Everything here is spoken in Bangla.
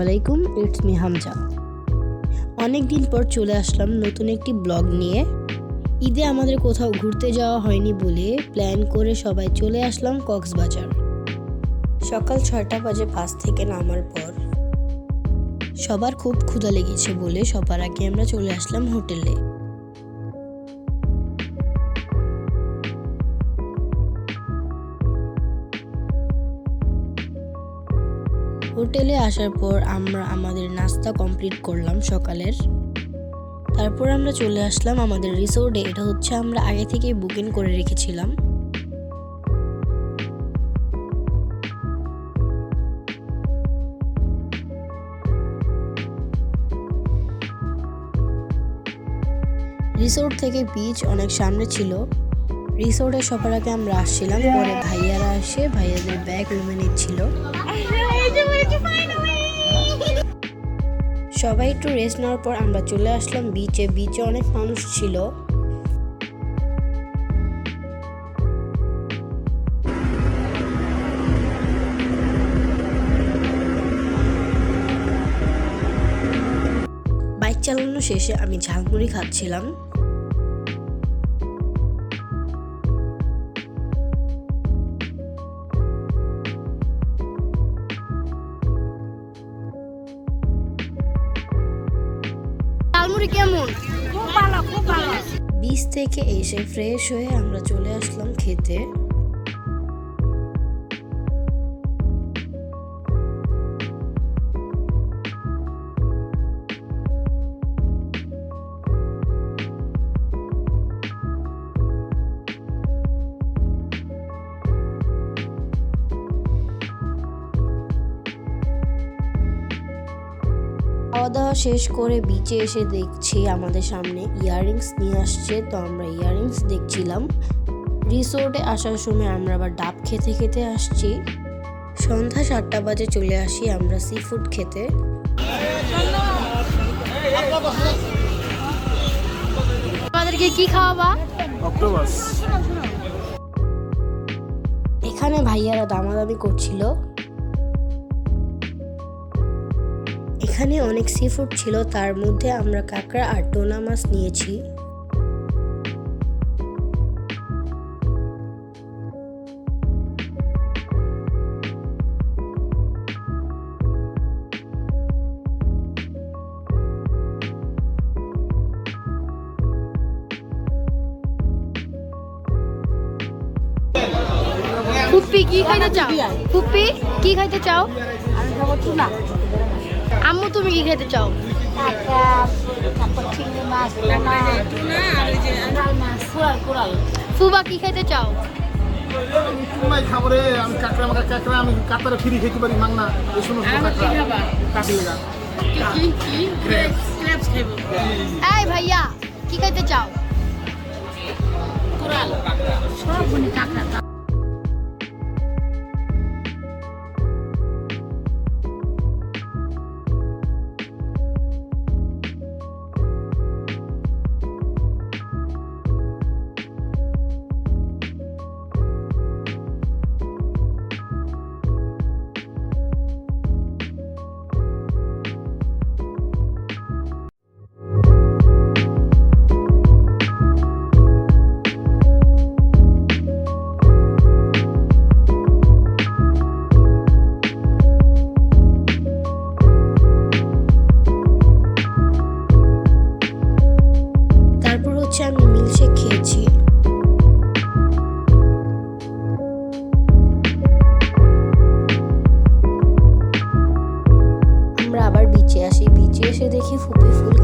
আলাইকুম, ইটস মি হামজা। অনেক দিন পর চলে আসলাম নতুন একটি ব্লগ নিয়ে। ঈদে আমাদের কোথাও ঘুরতে যাওয়া হয়নি বলে প্ল্যান করে সবাই চলে আসলাম কক্সবাজার। সকাল 6টা বাজে বাস থেকে নামার পর সবার খুব ক্ষুধা লেগেছে বলে সবার আগে আমরা চলে আসলাম হোটেলে। হোটেলে আসার পর আমরা আমাদের নাস্তা কমপ্লিট করলাম সকালের। তারপর আমরা চলে আসলাম আমাদের রিসোর্টে। এটা হচ্ছে আমরা আগে থেকেই বুকিং করে রেখেছিলাম। রিসোর্ট থেকে বিচ অনেক সামনে ছিল। রিসোর্টে সবার আগে আমরা আসছিলাম, পরে ভাইয়ারা এসে ভাইয়াদের ব্যাগ রুমে নিচ্ছিল। সবাই একটু রেস্ট নেওয়ার পর আমরা চলে আসলাম বিচে। বিচে অনেক মানুষ ছিল। বাইক চালানো শেষে আমি ঝালমুড়ি খাচ্ছিলাম। কেমন? খুব ভালো, খুব ভালো। বিচ থেকে এসে ফ্রেশ হয়ে আমরা চলে আসলাম খেতে। খাওয়া দাওয়া শেষ করে বিচে এসে দেখছি আমাদের সামনে ইয়াররিংস নিয়ে আসছে, তো আমরা ইয়াররিংস দেখছিলাম। রিসোর্টে আসার সময় আমরা আবার ডাব খেতে খেতে আসছি। সন্ধ্যা 7টা বাজে চলে আসি আমরা সি ফুড খেতে। আমাদেরকে কি খাওয়াবা? অক্টোপাস। এখানে ভাইয়ারা দামাদামি করছিল। এখানে অনেক সি ফুড ছিল, তার মধ্যে আমরা কাঁকড়া আর টোনা মাছ নিয়েছি। ফুপ্পি কি খাইতে চাও? ফুপ্পি কি খাইতে চাও? আমি খাবো টুনা। আম্মু তুমি কি খেতে চাও? কাঁকড়া, তারপর চিংড়ি মাছ, কোরাল মাছ, কোরাল। ফুবা কি খেতে চাও? আমি টুনাই খাবো রে। আমি কাঁকড়া আমি কাতারে ফ্রি খেতে পারি মাংনা। এই সমস্ত কাঁকড়া কাটি লাগা। এই ভাইয়া কি খাইতে চাও? কোরাল সব কাঁকড়া। আমি মিল্কশেক খেয়েছি। আমরা আবার বিচে আসি। বিচে এসে দেখি ফুপি ফুল